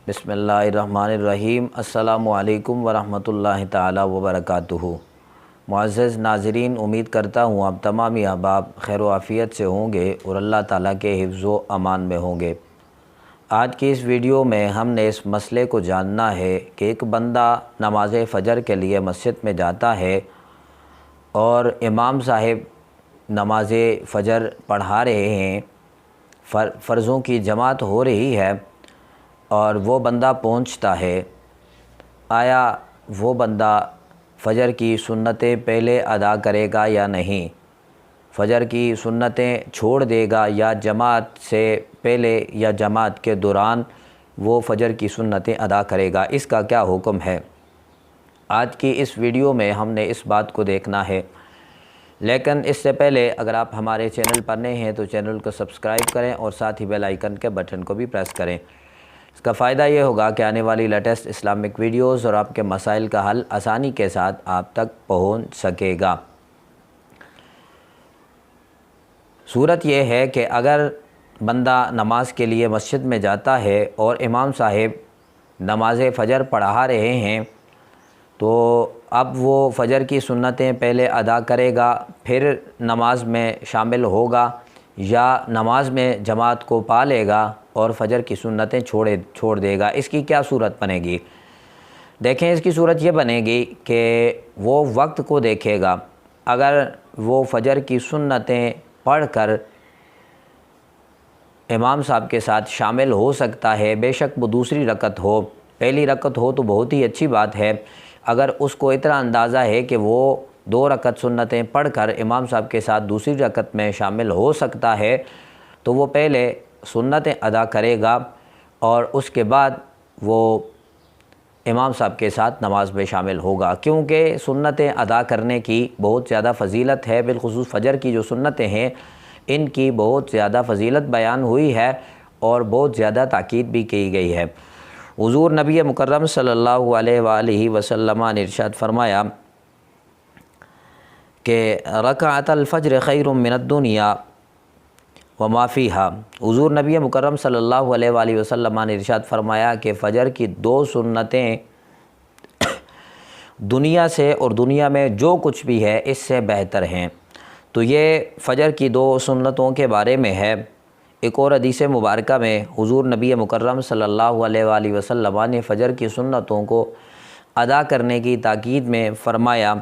بسم اللہ الرحمن الرحیم۔ السلام علیکم ورحمۃ اللہ تعالی وبرکاتہ۔ معزز ناظرین، امید کرتا ہوں آپ تمامی احباب خیر و عافیت سے ہوں گے اور اللہ تعالیٰ کے حفظ و امان میں ہوں گے۔ آج کی اس ویڈیو میں ہم نے اس مسئلے کو جاننا ہے کہ ایک بندہ نماز فجر کے لیے مسجد میں جاتا ہے اور امام صاحب نماز فجر پڑھا رہے ہیں، فرضوں کی جماعت ہو رہی ہے اور وہ بندہ پہنچتا ہے، آیا وہ بندہ فجر کی سنتیں پہلے ادا کرے گا یا نہیں؟ فجر کی سنتیں چھوڑ دے گا یا جماعت سے پہلے یا جماعت کے دوران وہ فجر کی سنتیں ادا کرے گا؟ اس کا کیا حکم ہے؟ آج کی اس ویڈیو میں ہم نے اس بات کو دیکھنا ہے، لیکن اس سے پہلے اگر آپ ہمارے چینل پر نئے ہیں تو چینل کو سبسکرائب کریں اور ساتھ ہی بیل آئیکن کے بٹن کو بھی پریس کریں۔ اس کا فائدہ یہ ہوگا کہ آنے والی لیٹسٹ اسلامک ویڈیوز اور آپ کے مسائل کا حل آسانی کے ساتھ آپ تک پہنچ سکے گا۔ صورت یہ ہے کہ اگر بندہ نماز کے لیے مسجد میں جاتا ہے اور امام صاحب نماز فجر پڑھا رہے ہیں تو اب وہ فجر کی سنتیں پہلے ادا کرے گا پھر نماز میں شامل ہوگا، یا نماز میں جماعت کو پا لے گا اور فجر کی سنتیں چھوڑ دے گا؟ اس کی کیا صورت بنے گی؟ دیکھیں، اس کی صورت یہ بنے گی کہ وہ وقت کو دیکھے گا۔ اگر وہ فجر کی سنتیں پڑھ کر امام صاحب کے ساتھ شامل ہو سکتا ہے، بے شک وہ دوسری رکعت ہو، پہلی رکعت ہو تو بہت ہی اچھی بات ہے۔ اگر اس کو اتنا اندازہ ہے کہ وہ 2 رکعت سنتیں پڑھ کر امام صاحب کے ساتھ دوسری رکعت میں شامل ہو سکتا ہے تو وہ پہلے سنتیں ادا کرے گا اور اس کے بعد وہ امام صاحب کے ساتھ نماز میں شامل ہوگا، کیونکہ سنتیں ادا کرنے کی بہت زیادہ فضیلت ہے۔ بالخصوص فجر کی جو سنتیں ہیں ان کی بہت زیادہ فضیلت بیان ہوئی ہے اور بہت زیادہ تاکید بھی کی گئی ہے۔ حضور نبی مکرم صلی اللہ علیہ وآلہ وسلم نے ارشاد فرمایا کہ رکعت الفجر خیر من الدنیا وما فیہا۔ حضور نبی مکرم صلی اللہ علیہ وآلہ وسلم نے ارشاد فرمایا کہ فجر کی 2 سنتیں دنیا سے اور دنیا میں جو کچھ بھی ہے اس سے بہتر ہیں۔ تو یہ فجر کی 2 سنتوں کے بارے میں ہے۔ ایک اور حدیث مبارکہ میں حضور نبی مکرم صلی اللہ علیہ وآلہ وسلم نے فجر کی سنتوں کو ادا کرنے کی تاکید میں فرمایا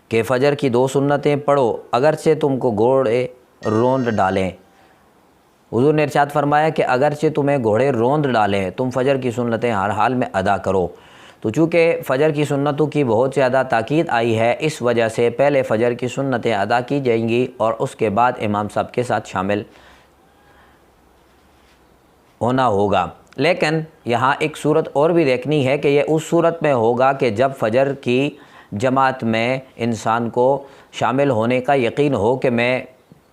کہ فجر کی 2 سنتیں پڑھو اگرچہ تم کو گھوڑے روند ڈالیں۔ حضور نے ارشاد فرمایا کہ اگرچہ تمہیں گھوڑے روند ڈالیں تم فجر کی سنتیں ہر حال میں ادا کرو۔ تو چونکہ فجر کی سنتوں کی بہت زیادہ تاکید آئی ہے، اس وجہ سے پہلے فجر کی سنتیں ادا کی جائیں گی اور اس کے بعد امام صاحب کے ساتھ شامل ہونا ہوگا۔ لیکن یہاں ایک صورت اور بھی دیکھنی ہے کہ یہ اس صورت میں ہوگا کہ جب فجر کی جماعت میں انسان کو شامل ہونے کا یقین ہو کہ میں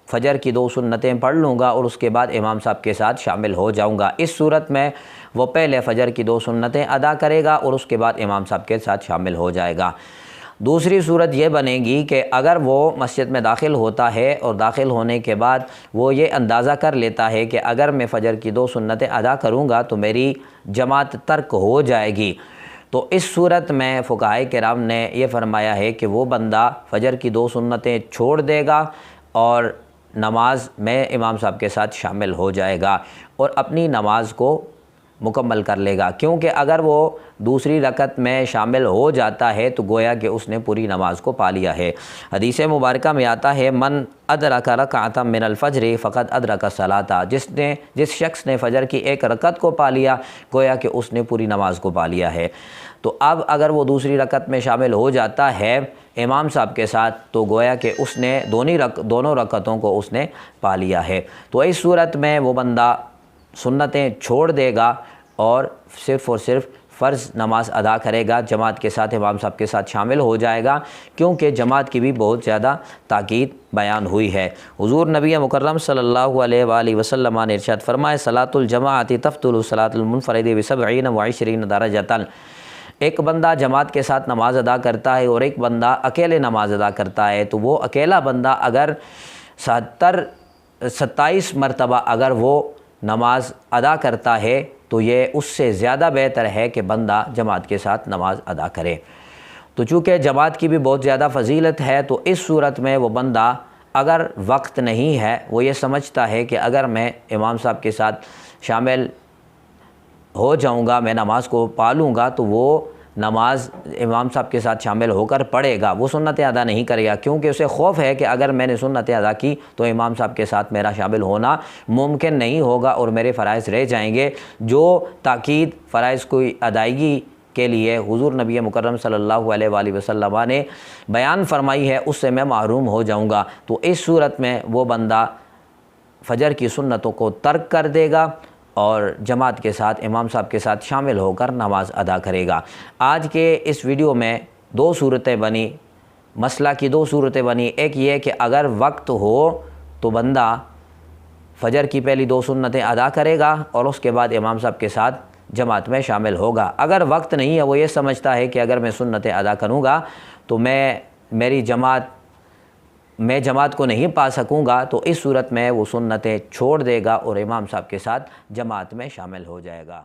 فجر کی 2 سنتیں پڑھ لوں گا اور اس کے بعد امام صاحب کے ساتھ شامل ہو جاؤں گا۔ اس صورت میں وہ پہلے فجر کی 2 سنتیں ادا کرے گا اور اس کے بعد امام صاحب کے ساتھ شامل ہو جائے گا۔ دوسری صورت یہ بنے گی کہ اگر وہ مسجد میں داخل ہوتا ہے اور داخل ہونے کے بعد وہ یہ اندازہ کر لیتا ہے کہ اگر میں فجر کی 2 سنتیں ادا کروں گا تو میری جماعت ترک ہو جائے گی، تو اس صورت میں فقہائے کرام نے یہ فرمایا ہے کہ وہ بندہ فجر کی 2 سنتیں چھوڑ دے گا اور نماز میں امام صاحب کے ساتھ شامل ہو جائے گا اور اپنی نماز کو مکمل کر لے گا، کیونکہ اگر وہ دوسری رکعت میں شامل ہو جاتا ہے تو گویا کہ اس نے پوری نماز کو پا لیا ہے۔ حدیث مبارکہ میں آتا ہے من ادرک رکعۃ من الفجر فقد ادرک الصلاۃ، جس شخص نے فجر کی 1 رکعت کو پا لیا گویا کہ اس نے پوری نماز کو پا لیا ہے۔ تو اب اگر وہ دوسری رکعت میں شامل ہو جاتا ہے امام صاحب کے ساتھ تو گویا کہ اس نے دونوں رکعتوں کو اس نے پا لیا ہے۔ تو اس صورت میں وہ بندہ سنتیں چھوڑ دے گا اور صرف فرض نماز ادا کرے گا، جماعت کے ساتھ امام صاحب کے ساتھ شامل ہو جائے گا، کیونکہ جماعت کی بھی بہت زیادہ تاکید بیان ہوئی ہے۔ حضور نبی مکرم صلی اللہ علیہ وآلہ وسلم نے ارشاد فرمایا صلاۃ الجماعت تفضل صلاۃ المنفرد ب70 و20 درجۃ۔ ایک بندہ جماعت کے ساتھ نماز ادا کرتا ہے اور ایک بندہ اکیلے نماز ادا کرتا ہے تو وہ اکیلا بندہ اگر 27 مرتبہ اگر وہ نماز ادا کرتا ہے تو یہ اس سے زیادہ بہتر ہے کہ بندہ جماعت کے ساتھ نماز ادا کرے۔ تو چونکہ جماعت کی بھی بہت زیادہ فضیلت ہے، تو اس صورت میں وہ بندہ اگر وقت نہیں ہے، وہ یہ سمجھتا ہے کہ اگر میں امام صاحب کے ساتھ شامل ہو جاؤں گا، میں نماز کو پالوں گا، تو وہ نماز امام صاحب کے ساتھ شامل ہو کر پڑھے گا، وہ سنتیں ادا نہیں کرے گا، کیونکہ اسے خوف ہے کہ اگر میں نے سنتیں ادا کی تو امام صاحب کے ساتھ میرا شامل ہونا ممکن نہیں ہوگا اور میرے فرائض رہ جائیں گے، جو تاکید فرائض کی ادائیگی کے لیے حضور نبی مکرم صلی اللہ علیہ وآلہ وسلم نے بیان فرمائی ہے، اس سے میں محروم ہو جاؤں گا۔ تو اس صورت میں وہ بندہ فجر کی سنتوں کو ترک کر دے گا اور جماعت کے ساتھ امام صاحب کے ساتھ شامل ہو کر نماز ادا کرے گا۔ آج کے اس ویڈیو میں دو صورتیں بنی، مسئلہ کی دو صورتیں بنی۔ ایک یہ کہ اگر وقت ہو تو بندہ فجر کی پہلی دو سنتیں ادا کرے گا اور اس کے بعد امام صاحب کے ساتھ جماعت میں شامل ہوگا۔ اگر وقت نہیں ہے، وہ یہ سمجھتا ہے کہ اگر میں سنتیں ادا کروں گا تو میں جماعت کو نہیں پا سکوں گا، تو اس صورت میں وہ سنتیں چھوڑ دے گا اور امام صاحب کے ساتھ جماعت میں شامل ہو جائے گا۔